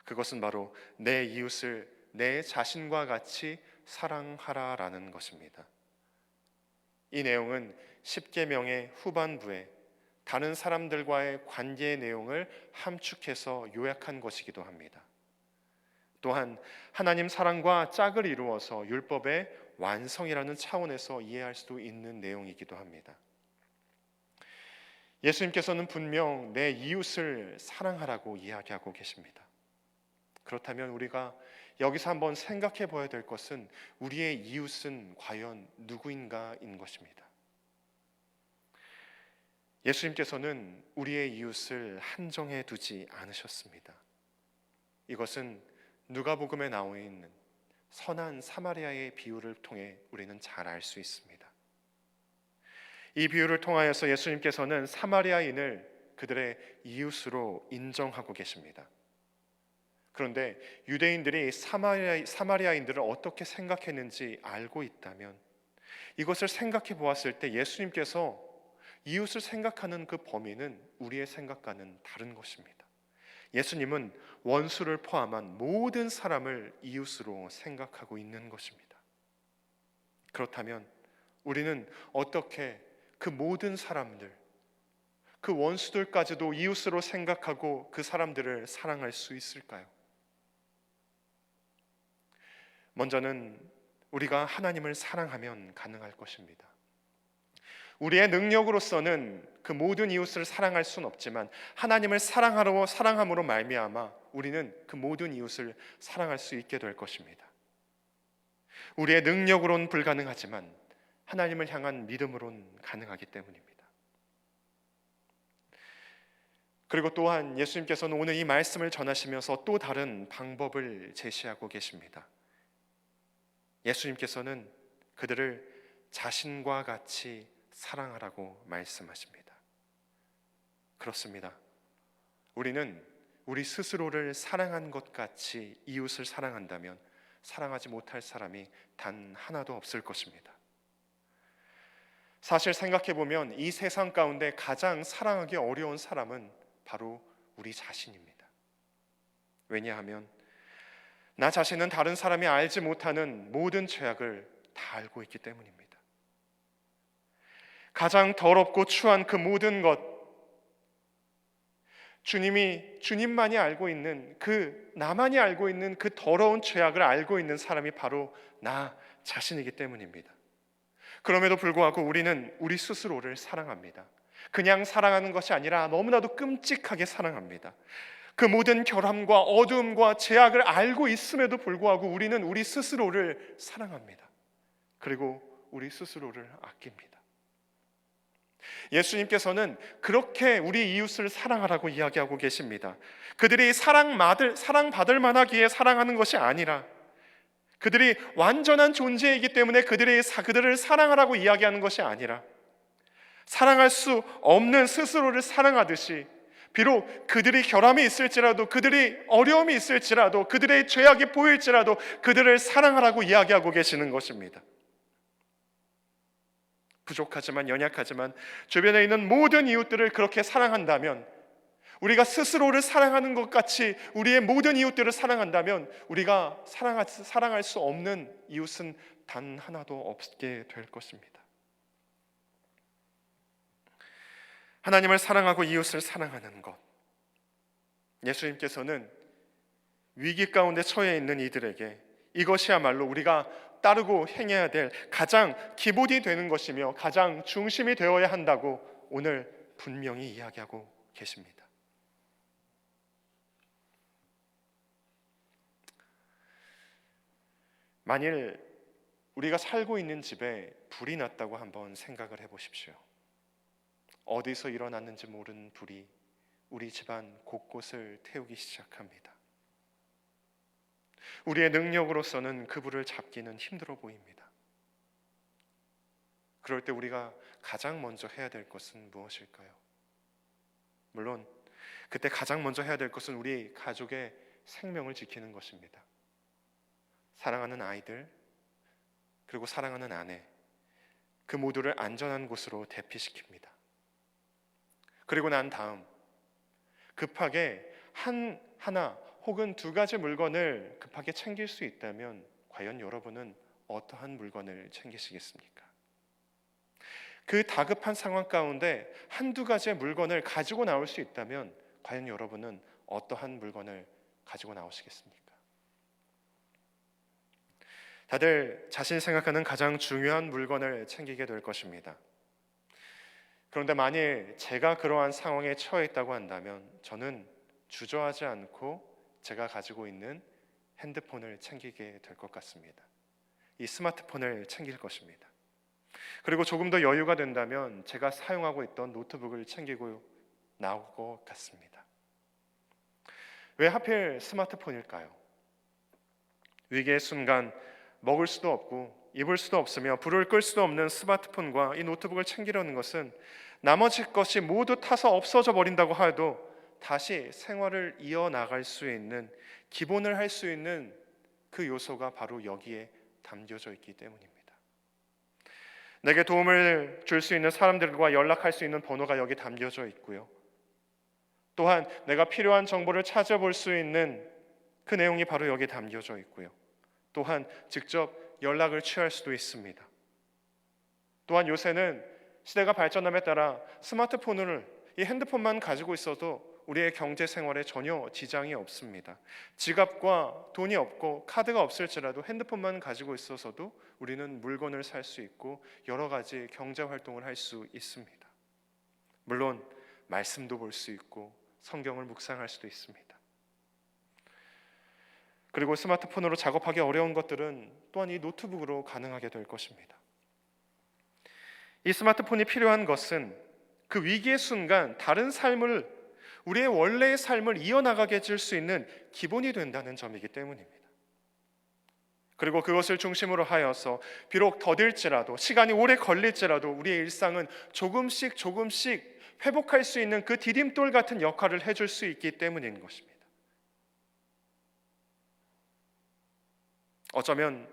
그것은 바로 내 이웃을 내 자신과 같이 사랑하라라는 것입니다. 이 내용은 십계명의 후반부에 다른 사람들과의 관계의 내용을 함축해서 요약한 것이기도 합니다. 또한 하나님 사랑과 짝을 이루어서 율법의 완성이라는 차원에서 이해할 수도 있는 내용이기도 합니다. 예수님께서는 분명 내 이웃을 사랑하라고 이야기하고 계십니다. 그렇다면 우리가 여기서 한번 생각해 봐야 될 것은 우리의 이웃은 과연 누구인가인 것입니다. 예수님께서는 우리의 이웃을 한정해 두지 않으셨습니다. 이것은 누가복음에 나와 있는 선한 사마리아의 비유를 통해 우리는 잘 알 수 있습니다. 이 비유를 통하여서 예수님께서는 사마리아인을 그들의 이웃으로 인정하고 계십니다. 그런데 유대인들이 사마리아인들을 어떻게 생각했는지 알고 있다면 이것을 생각해 보았을 때 예수님께서 이웃을 생각하는 그 범위는 우리의 생각과는 다른 것입니다. 예수님은 원수를 포함한 모든 사람을 이웃으로 생각하고 있는 것입니다. 그렇다면 우리는 어떻게 그 모든 사람들, 그 원수들까지도 이웃으로 생각하고 그 사람들을 사랑할 수 있을까요? 먼저는 우리가 하나님을 사랑하면 가능할 것입니다. 우리의 능력으로서는 그 모든 이웃을 사랑할 수는 없지만 하나님을 사랑함으로 말미암아 우리는 그 모든 이웃을 사랑할 수 있게 될 것입니다. 우리의 능력으로는 불가능하지만 하나님을 향한 믿음으로는 가능하기 때문입니다. 그리고 또한 예수님께서는 오늘 이 말씀을 전하시면서 또 다른 방법을 제시하고 계십니다. 예수님께서는 그들을 자신과 같이 사랑하라고 말씀하십니다. 그렇습니다. 우리는 우리 스스로를 사랑한 것 같이 이웃을 사랑한다면 사랑하지 못할 사람이 단 하나도 없을 것입니다. 사실 생각해 보면 이 세상 가운데 가장 사랑하기 어려운 사람은 바로 우리 자신입니다. 왜냐하면 나 자신은 다른 사람이 알지 못하는 모든 죄악을 다 알고 있기 때문입니다. 가장 더럽고 추한 그 모든 것, 주님만이 알고 있는 나만이 알고 있는 그 더러운 죄악을 알고 있는 사람이 바로 나 자신이기 때문입니다. 그럼에도 불구하고 우리는 우리 스스로를 사랑합니다. 그냥 사랑하는 것이 아니라 너무나도 끔찍하게 사랑합니다. 그 모든 결함과 어두움과 죄악을 알고 있음에도 불구하고 우리는 우리 스스로를 사랑합니다. 그리고 우리 스스로를 아낍니다. 예수님께서는 그렇게 우리 이웃을 사랑하라고 이야기하고 계십니다. 그들이 사랑받을 만하기에 사랑하는 것이 아니라 그들이 완전한 존재이기 때문에 그들을 사랑하라고 이야기하는 것이 아니라 사랑할 수 없는 스스로를 사랑하듯이 비록 그들이 결함이 있을지라도 그들이 어려움이 있을지라도 그들의 죄악이 보일지라도 그들을 사랑하라고 이야기하고 계시는 것입니다. 부족하지만 연약하지만 주변에 있는 모든 이웃들을 그렇게 사랑한다면 우리가 스스로를 사랑하는 것 같이 우리의 모든 이웃들을 사랑한다면 우리가 사랑할 수 없는 이웃은 단 하나도 없게 될 것입니다. 하나님을 사랑하고 이웃을 사랑하는 것, 예수님께서는 위기 가운데 처해 있는 이들에게 이것이야말로 우리가 따르고 행해야 될 가장 기본이 되는 것이며 가장 중심이 되어야 한다고 오늘 분명히 이야기하고 계십니다. 만일 우리가 살고 있는 집에 불이 났다고 한번 생각을 해보십시오. 어디서 일어났는지 모르는 불이 우리 집안 곳곳을 태우기 시작합니다. 우리의 능력으로서는 그 불을 잡기는 힘들어 보입니다. 그럴 때 우리가 가장 먼저 해야 될 것은 무엇일까요? 물론 그때 가장 먼저 해야 될 것은 우리 가족의 생명을 지키는 것입니다. 사랑하는 아이들, 그리고 사랑하는 아내, 그 모두를 안전한 곳으로 대피시킵니다. 그리고 난 다음 급하게 하나 혹은 두 가지 물건을 급하게 챙길 수 있다면 과연 여러분은 어떠한 물건을 챙기시겠습니까? 그 다급한 상황 가운데 한두 가지의 물건을 가지고 나올 수 있다면 과연 여러분은 어떠한 물건을 가지고 나오시겠습니까? 다들 자신이 생각하는 가장 중요한 물건을 챙기게 될 것입니다. 그런데 만일 제가 그러한 상황에 처해 있다고 한다면 저는 주저하지 않고 제가 가지고 있는 핸드폰을 챙기게 될 것 같습니다. 이 스마트폰을 챙길 것입니다. 그리고 조금 더 여유가 된다면 제가 사용하고 있던 노트북을 챙기고 나올 것 같습니다. 왜 하필 스마트폰일까요? 위기의 순간 먹을 수도 없고 입을 수도 없으며 불을 끌 수도 없는 스마트폰과 이 노트북을 챙기려는 것은 나머지 것이 모두 타서 없어져 버린다고 하여도 다시 생활을 이어나갈 수 있는, 기본을 할 수 있는 그 요소가 바로 여기에 담겨져 있기 때문입니다. 내게 도움을 줄 수 있는 사람들과 연락할 수 있는 번호가 여기 담겨져 있고요. 또한 내가 필요한 정보를 찾아볼 수 있는 그 내용이 바로 여기 담겨져 있고요. 또한 직접 연락을 취할 수도 있습니다. 또한 요새는 시대가 발전함에 따라 스마트폰을, 이 핸드폰만 가지고 있어도 우리의 경제 생활에 전혀 지장이 없습니다. 지갑과 돈이 없고 카드가 없을지라도 핸드폰만 가지고 있어서도 우리는 물건을 살 수 있고 여러 가지 경제 활동을 할 수 있습니다. 물론 말씀도 볼 수 있고 성경을 묵상할 수도 있습니다. 그리고 스마트폰으로 작업하기 어려운 것들은 또한 이 노트북으로 가능하게 될 것입니다. 이 스마트폰이 필요한 것은 그 위기의 순간 다른 삶을, 우리의 원래의 삶을 이어나가게 해줄 수 있는 기본이 된다는 점이기 때문입니다. 그리고 그것을 중심으로 하여서 비록 더딜지라도, 시간이 오래 걸릴지라도 우리의 일상은 조금씩 회복할 수 있는 그 디딤돌 같은 역할을 해줄 수 있기 때문인 것입니다. 어쩌면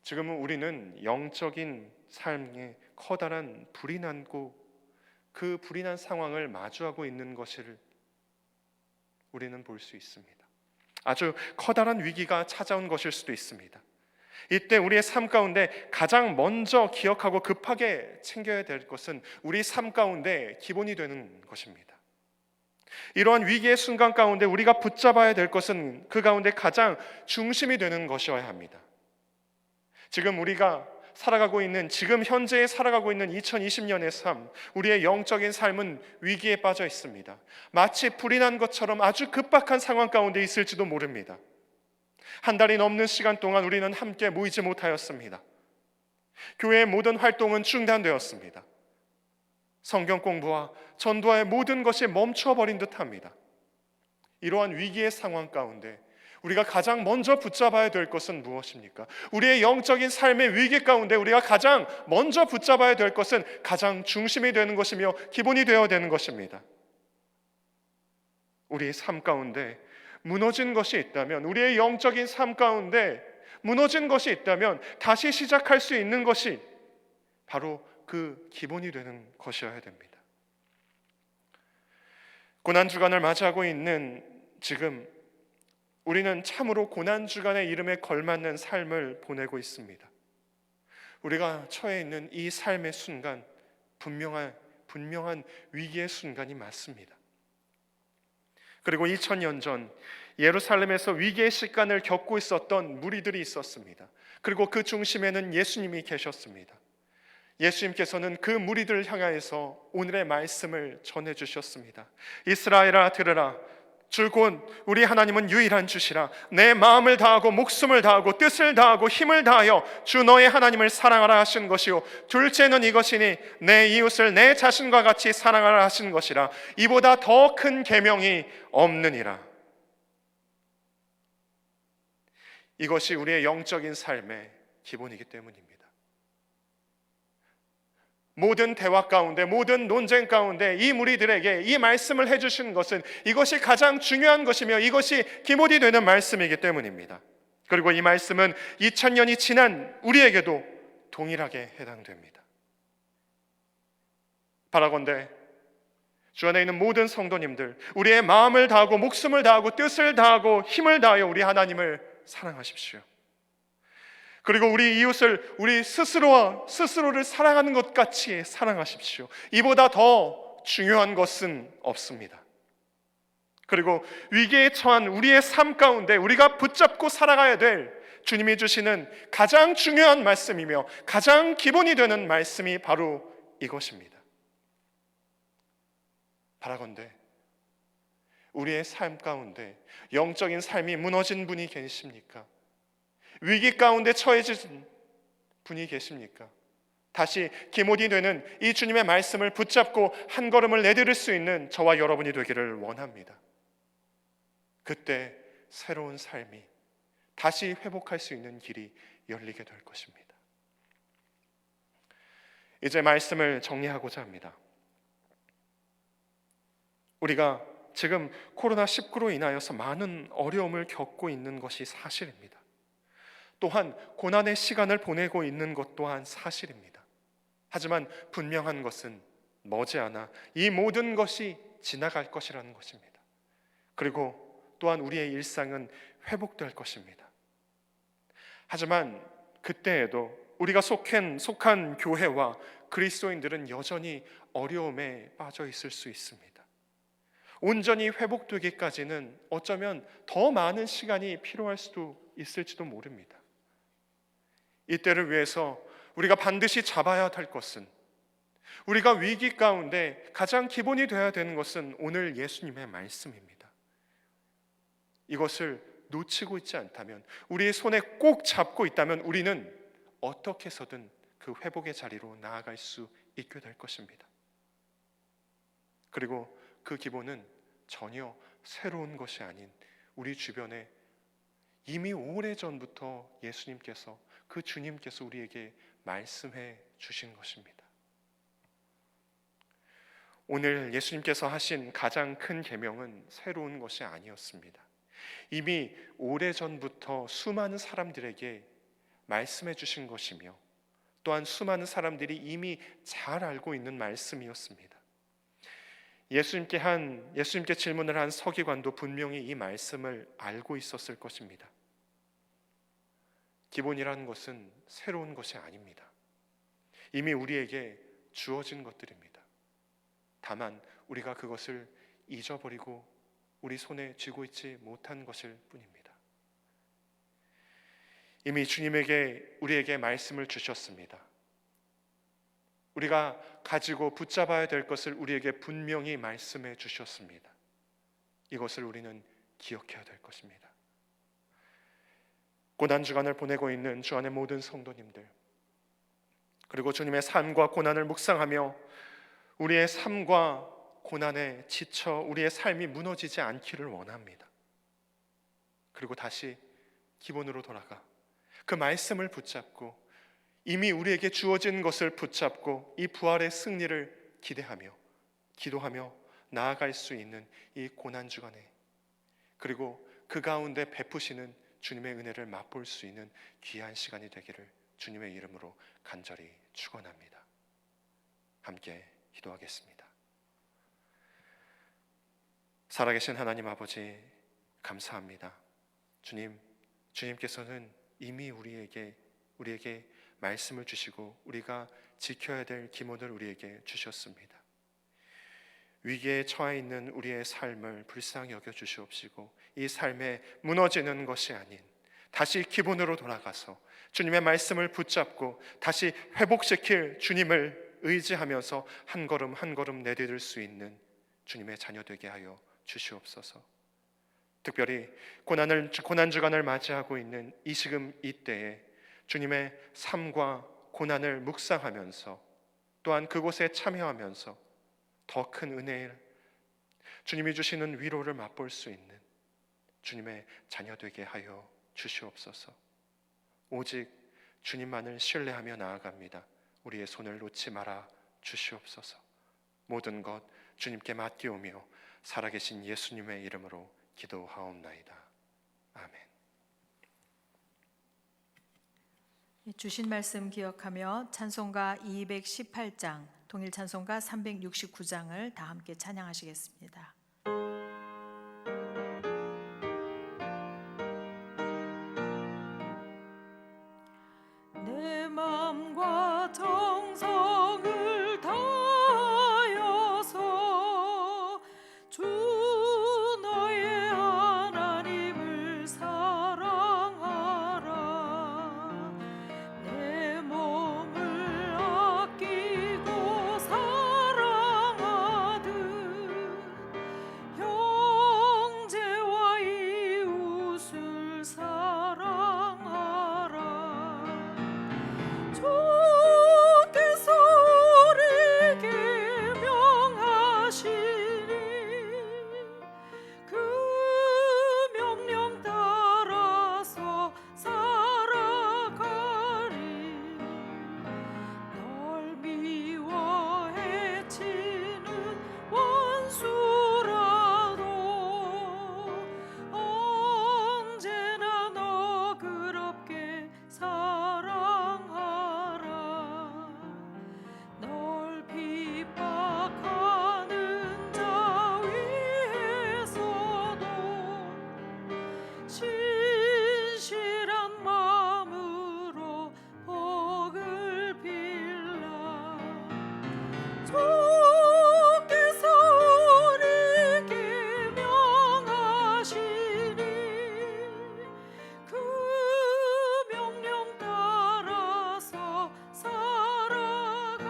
지금은 우리는 영적인 삶에 커다란 불이 나고 그 불이 난 상황을 마주하고 있는 것을 우리는 볼 수 있습니다. 아주 커다란 위기가 찾아온 것일 수도 있습니다. 이때 우리의 삶 가운데 가장 먼저 기억하고 급하게 챙겨야 될 것은 우리 삶 가운데 기본이 되는 것입니다. 이러한 위기의 순간 가운데 우리가 붙잡아야 될 것은 그 가운데 가장 중심이 되는 것이어야 합니다. 지금 우리가 살아가고 있는, 지금 현재에 살아가고 있는 2020년의 삶, 우리의 영적인 삶은 위기에 빠져 있습니다. 마치 불이 난 것처럼 아주 급박한 상황 가운데 있을지도 모릅니다. 한 달이 넘는 시간 동안 우리는 함께 모이지 못하였습니다. 교회의 모든 활동은 중단되었습니다. 성경 공부와 전도와의 모든 것이 멈춰버린 듯합니다. 이러한 위기의 상황 가운데 우리가 가장 먼저 붙잡아야 될 것은 무엇입니까? 우리의 영적인 삶의 위기 가운데 우리가 가장 먼저 붙잡아야 될 것은 가장 중심이 되는 것이며 기본이 되어야 되는 것입니다. 우리의 삶 가운데 무너진 것이 있다면, 우리의 영적인 삶 가운데 무너진 것이 있다면 다시 시작할 수 있는 것이 바로 그 기본이 되는 것이어야 됩니다. 고난주간을 맞이하고 있는 지금 우리는 참으로 고난주간의 이름에 걸맞는 삶을 보내고 있습니다. 우리가 처해 있는 이 삶의 순간 분명한 위기의 순간이 맞습니다. 그리고 2000년 전 예루살렘에서 위기의 시간을 겪고 있었던 무리들이 있었습니다. 그리고 그 중심에는 예수님이 계셨습니다. 예수님께서는 그 무리들을 향하여서 오늘의 말씀을 전해주셨습니다. 이스라엘아 들으라, 주 곧 우리 하나님은 유일한 주시라. 내 마음을 다하고 목숨을 다하고 뜻을 다하고 힘을 다하여 주 너의 하나님을 사랑하라 하신 것이요, 둘째는 이것이니 내 이웃을 내 자신과 같이 사랑하라 하신 것이라. 이보다 더 큰 계명이 없느니라. 이것이 우리의 영적인 삶의 기본이기 때문입니다. 모든 대화 가운데, 모든 논쟁 가운데 이 무리들에게 이 말씀을 해주신 것은 이것이 가장 중요한 것이며 이것이 기본이 되는 말씀이기 때문입니다. 그리고 이 말씀은 2000년이 지난 우리에게도 동일하게 해당됩니다. 바라건대 주 안에 있는 모든 성도님들, 우리의 마음을 다하고 목숨을 다하고 뜻을 다하고 힘을 다하여 우리 하나님을 사랑하십시오. 그리고 우리 이웃을 우리 스스로를 사랑하는 것 같이 사랑하십시오. 이보다 더 중요한 것은 없습니다. 그리고 위기에 처한 우리의 삶 가운데 우리가 붙잡고 살아가야 될 주님이 주시는 가장 중요한 말씀이며 가장 기본이 되는 말씀이 바로 이것입니다. 바라건대 우리의 삶 가운데 영적인 삶이 무너진 분이 계십니까? 위기 가운데 처해진 분이 계십니까? 다시 기본이 되는 이 주님의 말씀을 붙잡고 한 걸음을 내디딜 수 있는 저와 여러분이 되기를 원합니다. 그때 새로운 삶이 다시 회복할 수 있는 길이 열리게 될 것입니다. 이제 말씀을 정리하고자 합니다. 우리가 지금 코로나19로 인하여서 많은 어려움을 겪고 있는 것이 사실입니다. 또한 고난의 시간을 보내고 있는 것 또한 사실입니다. 하지만 분명한 것은 머지않아 이 모든 것이 지나갈 것이라는 것입니다. 그리고 또한 우리의 일상은 회복될 것입니다. 하지만 그때에도 우리가 속한 교회와 그리스도인들은 여전히 어려움에 빠져 있을 수 있습니다. 온전히 회복되기까지는 어쩌면 더 많은 시간이 필요할 수도 있을지도 모릅니다. 이때를 위해서 우리가 반드시 잡아야 할 것은, 우리가 위기 가운데 가장 기본이 되어야 되는 것은 오늘 예수님의 말씀입니다. 이것을 놓치고 있지 않다면, 우리의 손에 꼭 잡고 있다면 우리는 어떻게 해서든 그 회복의 자리로 나아갈 수 있게 될 것입니다. 그리고 그 기본은 전혀 새로운 것이 아닌 우리 주변에 이미 오래전부터 예수님께서, 그 주님께서 우리에게 말씀해 주신 것입니다. 오늘 예수님께서 하신 가장 큰 계명은 새로운 것이 아니었습니다. 이미 오래전부터 수많은 사람들에게 말씀해 주신 것이며 또한 수많은 사람들이 이미 잘 알고 있는 말씀이었습니다. 예수님께 질문을 한 서기관도 분명히 이 말씀을 알고 있었을 것입니다. 기본이라는 것은 새로운 것이 아닙니다. 이미 우리에게 주어진 것들입니다. 다만 우리가 그것을 잊어버리고 우리 손에 쥐고 있지 못한 것일 뿐입니다. 이미 우리에게 말씀을 주셨습니다. 우리가 가지고 붙잡아야 될 것을 우리에게 분명히 말씀해 주셨습니다. 이것을 우리는 기억해야 될 것입니다. 고난주간을 보내고 있는 주 안의 모든 성도님들, 그리고 주님의 삶과 고난을 묵상하며 우리의 삶과 고난에 지쳐 우리의 삶이 무너지지 않기를 원합니다. 그리고 다시 기본으로 돌아가 그 말씀을 붙잡고 이미 우리에게 주어진 것을 붙잡고 이 부활의 승리를 기대하며 기도하며 나아갈 수 있는 이 고난주간에, 그리고 그 가운데 베푸시는 주님의 은혜를 맛볼 수 있는 귀한 시간이 되기를 주님의 이름으로 간절히 축원합니다. 함께 기도하겠습니다. 살아계신 하나님 아버지, 감사합니다. 주님께서는 이미 우리에게 말씀을 주시고 우리가 지켜야 될 기본을 우리에게 주셨습니다. 위기에 처해 있는 우리의 삶을 불쌍히 여겨 주시옵시고 이 삶에 무너지는 것이 아닌 다시 기본으로 돌아가서 주님의 말씀을 붙잡고 다시 회복시킬 주님을 의지하면서 한 걸음 한 걸음 내디딜 수 있는 주님의 자녀 되게 하여 주시옵소서. 특별히 고난주간을 맞이하고 있는 이때에 주님의 삶과 고난을 묵상하면서 또한 그곳에 참여하면서 더 큰 은혜를, 주님이 주시는 위로를 맛볼 수 있는 주님의 자녀 되게 하여 주시옵소서. 오직 주님만을 신뢰하며 나아갑니다. 우리의 손을 놓지 말아 주시옵소서. 모든 것 주님께 맡기오며 살아계신 예수님의 이름으로 기도하옵나이다. 아멘. 주신 말씀 기억하며 찬송가 218장 통일 찬송가 369장을 다 함께 찬양하시겠습니다. 내 마음과 정성을 다하여서 주 너의 하나님을 사랑하라. 내 몸을 아끼고 사랑하듯 형제와 이웃을 사랑하라. 주께서 우리에게 명하시니 그 명령 따라서 살아가리. 널 미워 해치는 원수라도 언제나 너그럽게 사랑하라. 널 핍박하는 자 위에서도 신실한 마음으로 복을 빌라. 주께서 우리에게 명하시니 그 명령 따라서 살아가리.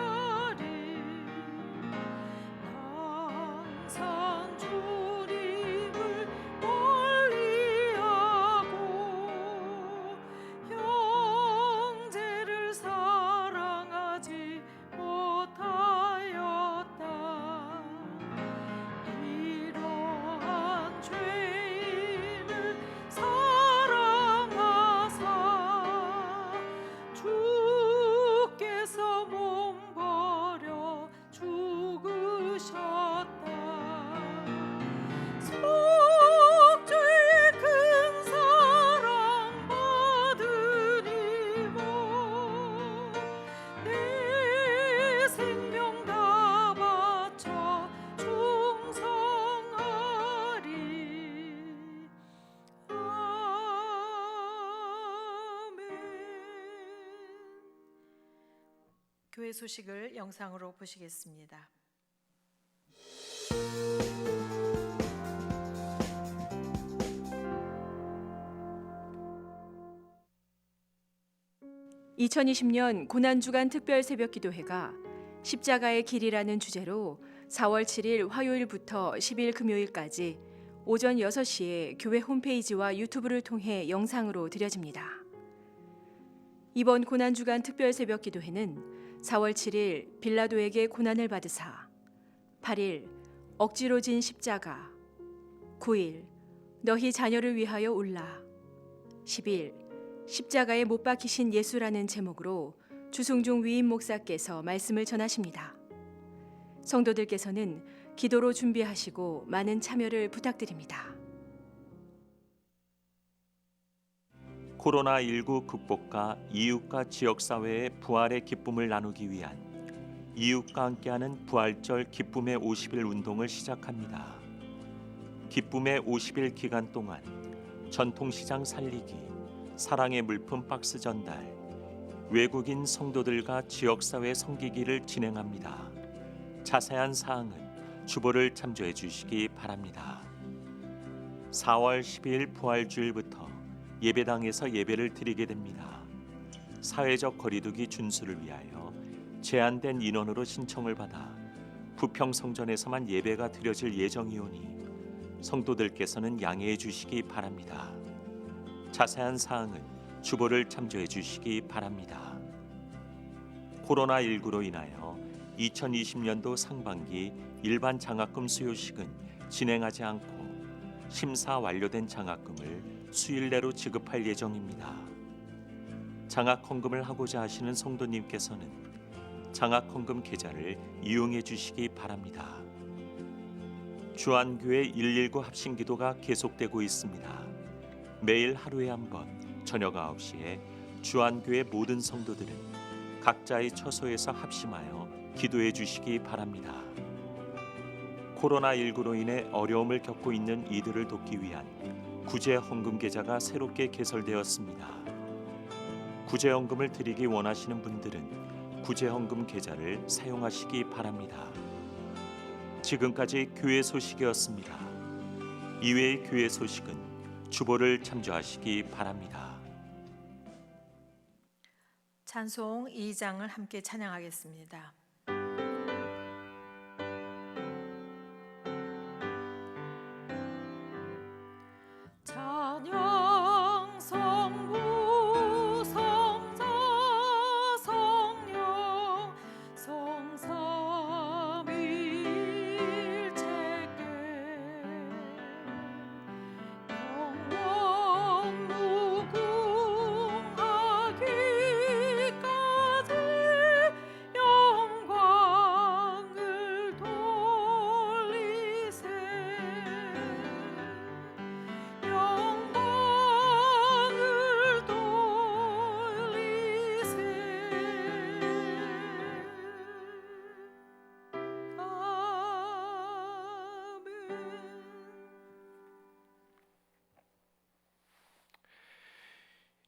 항상 주님을 멀리하고 형제를 사랑하지 못하였다. 이러한 죄인을 사랑하사 주께서 몸 버려 죽으셨다. 속죄의 큰 사랑 받으니모 내 생명 다 바쳐 충성하리. 아멘. 교회 소식을 영상으로 보시겠습니다. (2020년) 고난주간 특별 새벽기도회가 십자가의 길이라는 주제로 4월 7일 화요일부터 10일 금요일까지 오전 6시에 교회 홈페이지와 유튜브를 통해 영상으로 드려집니다. 이번 고난주간 특별 새벽기도회는 4월 7일 빌라도에게 고난을 받으사, 8일 억지로 진 십자가, 9일 너희 자녀를 위하여 울라, 10일 십자가에 못 박히신 예수라는 제목으로 주승중 위임 목사께서 말씀을 전하십니다. 성도들께서는 기도로 준비하시고 많은 참여를 부탁드립니다. 코로나19 극복과 이웃과 지역사회의 부활의 기쁨을 나누기 위한 이웃과 함께하는 부활절 기쁨의 50일 운동을 시작합니다. 기쁨의 50일 기간 동안 전통시장 살리기, 사랑의 물품 박스 전달, 외국인 성도들과 지역사회 섬기기를 진행합니다. 자세한 사항은 주보를 참조해 주시기 바랍니다. 4월 12일 부활주일부터 예배당에서 예배를 드리게 됩니다. 사회적 거리두기 준수를 위하여 제한된 인원으로 신청을 받아 부평성전에서만 예배가 드려질 예정이오니 성도들께서는 양해해 주시기 바랍니다. 자세한 사항은 주보를 참조해 주시기 바랍니다. 코로나19로 인하여 2020년도 상반기 일반 장학금 수요식은 진행하지 않고 심사 완료된 장학금을 수일 내로 지급할 예정입니다. 장학헌금을 하고자 하시는 성도님께서는 장학헌금 계좌를 이용해 주시기 바랍니다. 주안교회 119 합심기도가 계속되고 있습니다. 매일 하루에 한 번 저녁 9시에 주안교회 모든 성도들은 각자의 처소에서 합심하여 기도해 주시기 바랍니다. 코로나19로 인해 어려움을 겪고 있는 이들을 돕기 위한 구제 헌금 계좌가 새롭게 개설되었습니다. 구제 헌금을 드리기 원하시는 분들은 구제 헌금 계좌를 사용하시기 바랍니다. 지금까지 교회 소식이었습니다. 이외의 교회 소식은 주보를 참조하시기 바랍니다. 찬송 2장을 함께 찬양하겠습니다. 찬양 성부 성자 성령 성삼일체께 영원 무궁하기까지 영광을 돌리세 영광을 돌리세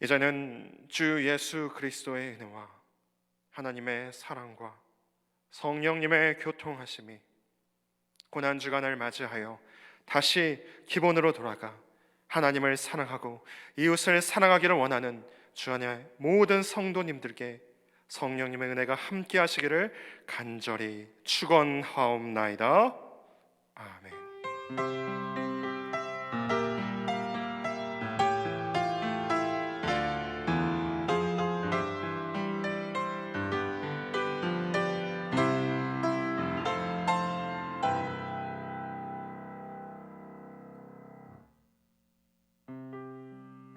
이제는 주 예수 그리스도의 은혜와 하나님의 사랑과 성령님의 교통하심이 고난주간을 맞이하여 다시 기본으로 돌아가 하나님을 사랑하고 이웃을 사랑하기를 원하는 주 안의 모든 성도님들께 성령님의 은혜가 함께 하시기를 간절히 축원하옵나이다. 아멘.